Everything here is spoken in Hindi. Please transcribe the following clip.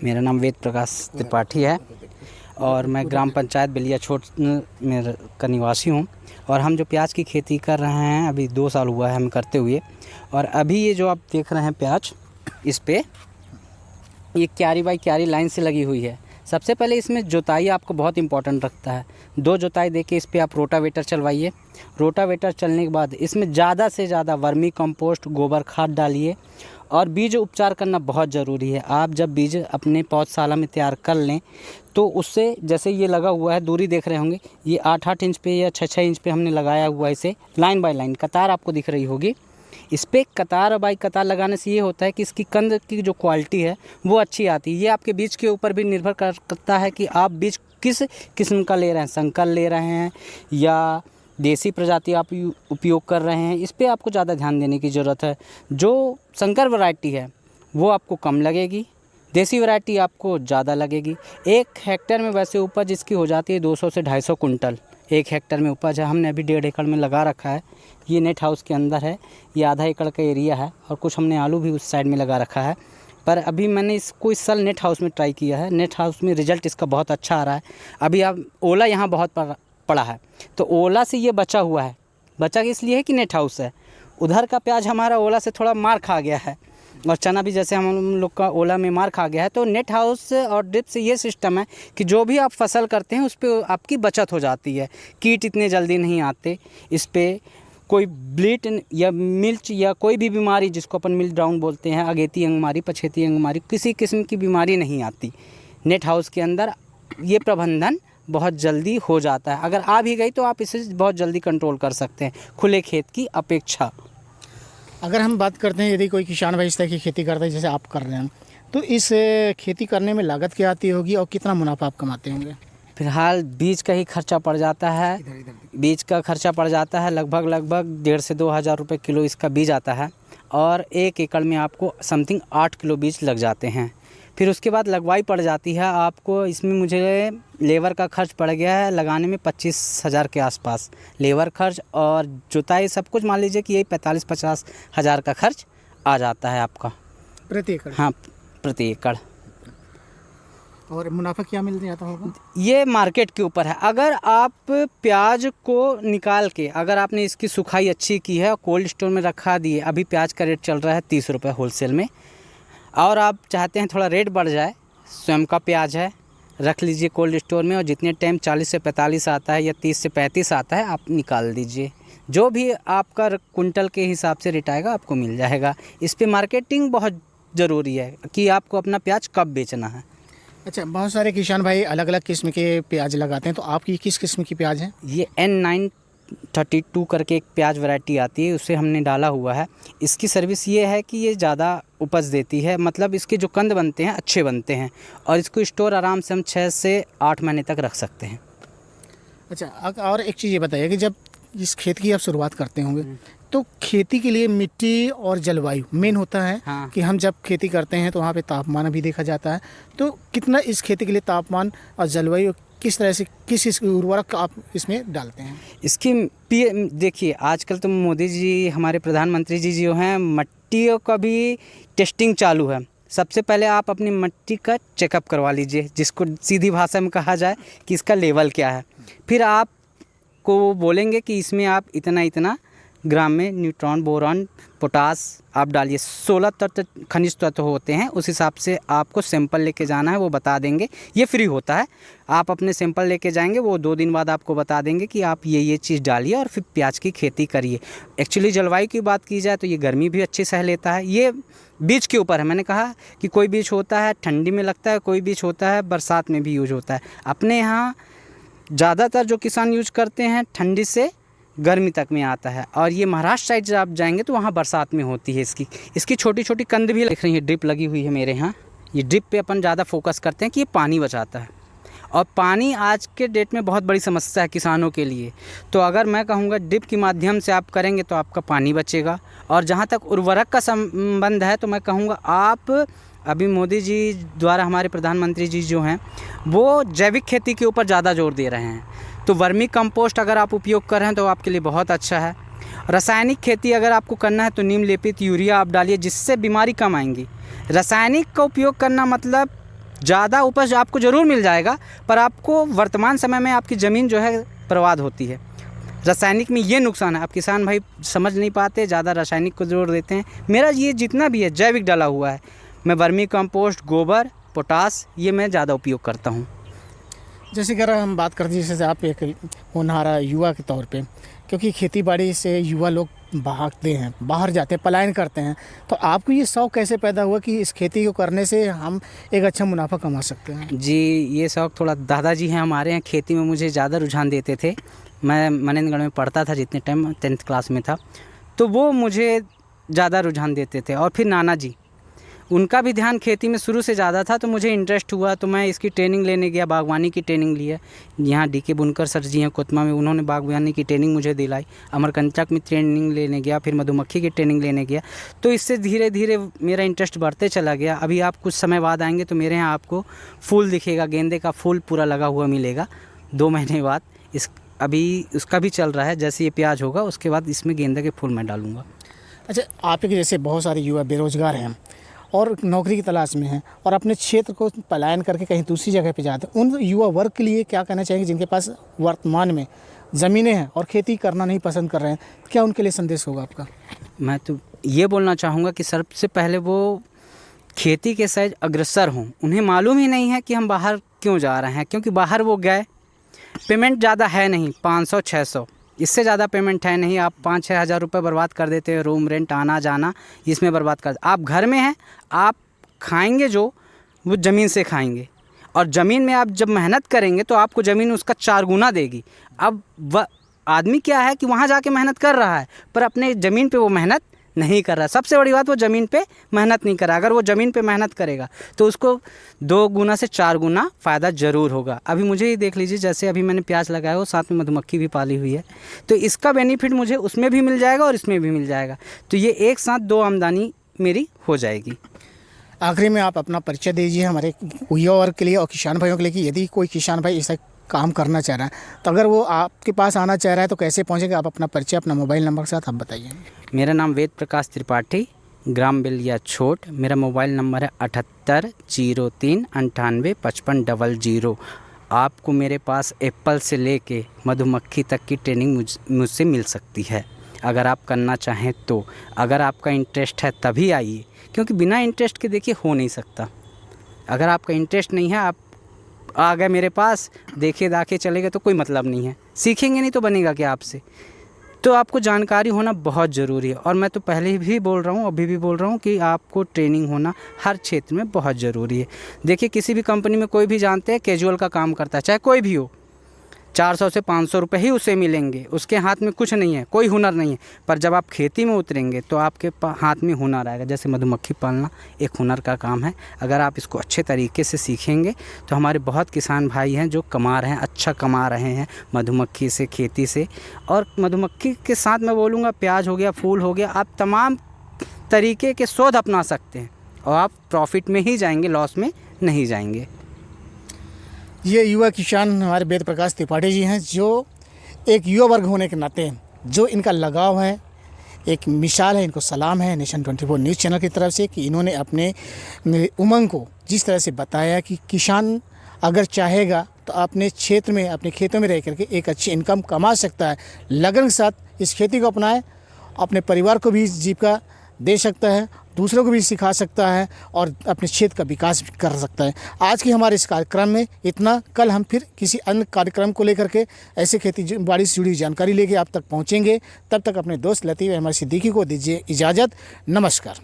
मेरा नाम वेद प्रकाश त्रिपाठी है और मैं ग्राम पंचायत बेलिया छोट में का निवासी हूँ। और हम जो प्याज की खेती कर रहे हैं अभी 2 साल हुआ है हम करते हुए। और अभी ये जो आप देख रहे हैं प्याज, इस पे ये क्यारी बाई क्यारी लाइन से लगी हुई है। सबसे पहले इसमें जुताई आपको बहुत इंपॉर्टेंट रखता है। 2 जुताई देके इस पे आप रोटावेटर चलवाइए। रोटावेटर चलने के बाद इसमें ज़्यादा से ज़्यादा वर्मी कंपोस्ट, गोबर खाद डालिए। और बीज उपचार करना बहुत ज़रूरी है। आप जब बीज अपने पौधशाला में तैयार कर लें तो उससे, जैसे ये लगा हुआ है, दूरी देख रहे होंगे, ये 8-8 इंच पे या 6-6 इंच पे हमने लगाया हुआ है। इसे लाइन बाय लाइन कतार आपको दिख रही होगी। इस पर कतार बाई कतार लगाने से ये होता है कि इसकी कंद की जो क्वालिटी है वो अच्छी आती है। ये आपके बीज के ऊपर भी निर्भर करता है कि आप बीज किस किस्म का ले रहे हैं, संकर ले रहे हैं या देसी प्रजाति आप उपयोग कर रहे हैं। इस पे आपको ज़्यादा ध्यान देने की ज़रूरत है। जो संकर वैरायटी है वो आपको कम लगेगी, देसी वैरायटी आपको ज़्यादा लगेगी। 1 हेक्टेयर में वैसे उपज इसकी हो जाती है 200 से 250 कुंटल 1 हेक्टेयर में उपज है। हमने अभी 1.5 एकड़ में लगा रखा है। ये नेट हाउस के अंदर है, ये आधा एकड़ का एरिया है और कुछ हमने आलू भी उस साइड में लगा रखा है। पर अभी मैंने इसको इस साल नेट हाउस में ट्राई किया है। नेट हाउस में रिज़ल्ट इसका बहुत अच्छा आ रहा है। अभी आप ओला यहाँ बहुत पड़ा है तो ओला से ये बचा हुआ है। बचा इसलिए है कि नेट हाउस है। उधर का प्याज हमारा ओला से थोड़ा मार खा गया है और चना भी जैसे हम लोग का ओला में मार खा गया है। तो नेट हाउस और ड्रिप से ये सिस्टम है कि जो भी आप फसल करते हैं उस पर आपकी बचत हो जाती है। कीट इतने जल्दी नहीं आते। इस पर कोई ब्लीट या मिर्च या कोई भी बीमारी, जिसको अपन मिल्ट डाउन बोलते हैं, अगेती अंगमारी, पछेती अंगमारी, किसी किस्म की बीमारी नहीं आती। नेट हाउस के अंदर ये प्रबंधन बहुत जल्दी हो जाता है। अगर आ भी गई तो आप इसे बहुत जल्दी कंट्रोल कर सकते हैं खुले खेत की अपेक्षा। अगर हम बात करते हैं, यदि कोई किसान भाई इस तरह की खेती करता है जैसे आप कर रहे हैं, तो इस खेती करने में लागत क्या आती होगी और कितना मुनाफा आप कमाते होंगे? फिलहाल बीज का ही खर्चा पड़ जाता है। बीज का खर्चा पड़ जाता है लगभग 1,500 से 2,000 रुपये किलो इसका बीज आता है। और 1 एकड़ में आपको समथिंग 8 किलो बीज लग जाते हैं। फिर उसके बाद लगवाई पड़ जाती है आपको। इसमें मुझे लेबर का खर्च पड़ गया है लगाने में 25,000 के आसपास। लेबर खर्च और जुताई सब कुछ मान लीजिए कि यही 45-50 हज़ार का खर्च आ जाता है आपका प्रति एकड़? हाँ, प्रति एकड़। और मुनाफा क्या मिल जाता होगा? ये मार्केट के ऊपर है। अगर आप प्याज को निकाल के, अगर आपने इसकी सुखाई अच्छी की है और कोल्ड स्टोर में रखा दिए, अभी प्याज का रेट चल रहा है 30 रुपये होलसेल में, और आप चाहते हैं थोड़ा रेट बढ़ जाए, स्वयं का प्याज है, रख लीजिए कोल्ड स्टोर में और जितने टाइम 40 से 45 आता है या 30 से 35 आता है आप निकाल दीजिए। जो भी आपका कुंटल के हिसाब से रेट आएगा आपको मिल जाएगा। इस पे मार्केटिंग बहुत ज़रूरी है कि आपको अपना प्याज कब बेचना है। अच्छा, बहुत सारे किसान भाई अलग अलग किस्म के प्याज लगाते हैं, तो आपकी किस किस्म की प्याज है? ये N932 करके एक प्याज वैरायटी आती है, उसे हमने डाला हुआ है। इसकी सर्विस ये है कि ये ज़्यादा उपज देती है, मतलब इसके जो कंद बनते हैं अच्छे बनते हैं और इसको स्टोर आराम से हम 6 से 8 महीने तक रख सकते हैं। अच्छा, और एक चीज़ ये बताइए कि जब इस खेत की आप शुरुआत करते होंगे तो खेती के लिए मिट्टी और जलवायु मेन होता है। हाँ। कि हम जब खेती करते हैं तो वहाँ पे तापमान भी देखा जाता है। तो कितना इस खेती के लिए तापमान और जलवायु किस तरह से, किस उर्वरक आप इसमें डालते हैं? इसकी देखिए, आजकल तो मोदी जी, हमारे प्रधानमंत्री जी जो हैं, मिट्टियों का भी टेस्टिंग चालू है। सबसे पहले आप अपनी मिट्टी का चेकअप करवा लीजिए, जिसको सीधी भाषा में कहा जाए कि इसका लेवल क्या है। फिर आपको बोलेंगे कि इसमें आप इतना इतना ग्राम में न्यूट्रॉन, बोरॉन, पोटास आप डालिए। 16 तत्व खनिज तत्व होते हैं, उस हिसाब से आपको सैंपल लेके जाना है, वो बता देंगे। ये फ्री होता है, आप अपने सैंपल लेके जाएंगे, वो 2 दिन बाद आपको बता देंगे कि आप ये चीज़ डालिए और फिर प्याज की खेती करिए। एक्चुअली जलवायु की बात की जाए तो ये गर्मी भी अच्छी सह लेता है। ये बीज के ऊपर है। मैंने कहा कि कोई बीज होता है ठंडी में लगता है, कोई बीज होता है बरसात में भी यूज होता है। अपने यहाँ ज़्यादातर जो किसान यूज करते हैं ठंडी से गर्मी तक में आता है। और ये महाराष्ट्र साइड जब आप जाएंगे तो वहाँ बरसात में होती है। इसकी छोटी छोटी कंद भी दिख रही है। ड्रिप लगी हुई है मेरे यहाँ। ये ड्रिप पे अपन ज़्यादा फोकस करते हैं कि ये पानी बचाता है, और पानी आज के डेट में बहुत बड़ी समस्या है किसानों के लिए। तो अगर मैं कहूँगा ड्रिप के माध्यम से आप करेंगे तो आपका पानी बचेगा। और जहाँ तक उर्वरक का संबंध है तो मैं कहूँगा आप, अभी मोदी जी द्वारा हमारे प्रधानमंत्री जी जो हैं वो जैविक खेती के ऊपर ज़्यादा जोर दे रहे हैं। तो वर्मी कंपोस्ट अगर आप उपयोग कर रहे हैं तो आपके लिए बहुत अच्छा है। रासायनिक खेती अगर आपको करना है तो नीम लेपित यूरिया आप डालिए, जिससे बीमारी कम आएंगी। रासायनिक का उपयोग करना मतलब ज़्यादा उपज आपको ज़रूर मिल जाएगा, पर आपको वर्तमान समय में आपकी ज़मीन जो है बर्बाद होती है। रासायनिक में ये नुकसान है, आप किसान भाई समझ नहीं पाते, ज़्यादा रासायनिक को जोर देते हैं। मेरा ये जितना भी है जैविक डाला हुआ है। मैं वर्मी कंपोस्ट, गोबर, पोटास ये मैं ज़्यादा उपयोग करता हूँ। जैसे अगर हम बात करते हैं, जैसे आप एक होनहारा युवा के तौर पे, क्योंकि खेती बाड़ी से युवा लोग भागते हैं, बाहर जाते हैं, पलायन करते हैं, तो आपको ये शौक़ कैसे पैदा हुआ कि इस खेती को करने से हम एक अच्छा मुनाफा कमा सकते हैं? जी, ये शौक़ थोड़ा दादाजी हैं हमारे यहाँ, खेती में मुझे ज़्यादा रुझान देते थे। मैं मनेंद्रगढ़ में पढ़ता था जितने टाइम 10th क्लास में था, तो वो मुझे ज़्यादा रुझान देते थे। और फिर नाना जी, उनका भी ध्यान खेती में शुरू से ज़्यादा था, तो मुझे इंटरेस्ट हुआ, तो मैं इसकी ट्रेनिंग लेने गया, बागवानी की ट्रेनिंग ली है। यहाँ DK बुनकर सर जी हैं कोतमा में, उन्होंने बागवानी की ट्रेनिंग मुझे दिलाई। अमरकंटक में ट्रेनिंग लेने गया, फिर मधुमक्खी की ट्रेनिंग लेने गया, तो इससे धीरे धीरे मेरा इंटरेस्ट बढ़ते चला गया। अभी आप कुछ समय बाद आएंगे तो मेरे यहाँ आपको फूल दिखेगा, गेंदे का फूल पूरा लगा हुआ मिलेगा 2 महीने बाद। अभी उसका भी चल रहा है, जैसे ये प्याज होगा उसके बाद इसमें गेंदे के फूल मैं डालूँगा। अच्छा, आप के जैसे बहुत सारे युवा बेरोजगार हैं और नौकरी की तलाश में हैं और अपने क्षेत्र को पलायन करके कहीं दूसरी जगह पे जाते हैं, उन युवा वर्ग के लिए क्या कहना चाहेंगे जिनके पास वर्तमान में ज़मीनें हैं और खेती करना नहीं पसंद कर रहे हैं? क्या उनके लिए संदेश होगा आपका? मैं तो ये बोलना चाहूँगा कि सबसे पहले वो खेती के साथ अग्रसर हों। उन्हें मालूम ही नहीं है कि हम बाहर क्यों जा रहे हैं, क्योंकि बाहर वो गए, पेमेंट ज़्यादा है नहीं, 500-600, इससे ज़्यादा पेमेंट है नहीं। आप 5-6 हज़ार रुपये बर्बाद कर देते हैं, रूम रेंट, आना जाना, इसमें बर्बाद कर। आप घर में हैं, आप खाएंगे जो वो ज़मीन से खाएंगे, और ज़मीन में आप जब मेहनत करेंगे तो आपको ज़मीन उसका 4 गुना देगी। अब वह आदमी क्या है कि वहाँ जाके मेहनत कर रहा है, पर अपने ज़मीन पे वो मेहनत नहीं कर रहा। सबसे बड़ी बात, वो ज़मीन पे मेहनत नहीं कर रहा। अगर वो ज़मीन पे मेहनत करेगा तो उसको 2 गुना से 4 गुना फ़ायदा ज़रूर होगा। अभी मुझे ही देख लीजिए, जैसे अभी मैंने प्याज लगाया हो, साथ में मधुमक्खी भी पाली हुई है, तो इसका बेनिफिट मुझे उसमें भी मिल जाएगा और इसमें भी मिल जाएगा। तो ये एक साथ 2 आमदनी मेरी हो जाएगी। आखिरी में आप अपना परिचय दीजिए हमारे युवा वर्ग के लिए और किसान भाइयों के लिए कि यदि कोई किसान भाई ऐसा काम करना चाह रहा है तो अगर वो आपके पास आना चाह रहा है तो कैसे पहुंचेगा? आप अपना परिचय, अपना मोबाइल नंबर के साथ आप बताइए। मेरा नाम वेद प्रकाश त्रिपाठी, ग्राम बेलिया छोट। मेरा मोबाइल नंबर है 7803985500। आपको मेरे पास एप्पल से लेके मधुमक्खी तक की ट्रेनिंग मुझसे मिल सकती है, अगर आप करना चाहें तो। अगर आपका इंटरेस्ट है तभी आइए, क्योंकि बिना इंटरेस्ट के देखिए हो नहीं सकता। अगर आपका इंटरेस्ट नहीं है, आप आ गए मेरे पास, देखे दाखे चले गए तो कोई मतलब नहीं है। सीखेंगे नहीं तो बनेगा क्या आपसे? तो आपको जानकारी होना बहुत ज़रूरी है। और मैं तो पहले भी बोल रहा हूँ, अभी भी बोल रहा हूँ कि आपको ट्रेनिंग होना हर क्षेत्र में बहुत ज़रूरी है। देखिए, किसी भी कंपनी में कोई भी जानते हैं कैजुअल का काम करता है, चाहे कोई भी हो, 400 से 500 रुपये ही उसे मिलेंगे, उसके हाथ में कुछ नहीं है, कोई हुनर नहीं है। पर जब आप खेती में उतरेंगे तो आपके हाथ में हुनर आएगा। जैसे मधुमक्खी पालना एक हुनर का काम है। अगर आप इसको अच्छे तरीके से सीखेंगे तो हमारे बहुत किसान भाई हैं जो कमा रहे हैं, अच्छा कमा रहे हैं मधुमक्खी से, खेती से। और मधुमक्खी के साथ मैं बोलूँगा, प्याज हो गया, फूल हो गया, आप तमाम तरीके के शोध अपना सकते हैं और आप प्रॉफिट में ही जाएंगे, लॉस में नहीं जाएंगे। ये युवा किसान हमारे वेद प्रकाश त्रिपाठी जी हैं, जो एक युवा वर्ग होने के नाते जो इनका लगाव है, एक मिसाल है, इनको सलाम है नेशन 24 न्यूज़ चैनल की तरफ से कि इन्होंने अपने उमंग को जिस तरह से बताया कि किसान अगर चाहेगा तो अपने क्षेत्र में, अपने खेतों में रह करके एक अच्छी इनकम कमा सकता है। लगन के साथ इस खेती को अपनाए, अपने परिवार को भी जीविका दे सकता है, दूसरों को भी सिखा सकता है और अपने क्षेत्र का विकास भी कर सकता है। आज की हमारे इस कार्यक्रम में इतना। कल हम फिर किसी अन्य कार्यक्रम को लेकर के ऐसे खेती बाड़ी से जुड़ी जानकारी लेके आप तक पहुंचेंगे। तब तक अपने दोस्त लतीफ़ अहमद सिद्दीकी को दीजिए इजाज़त। नमस्कार।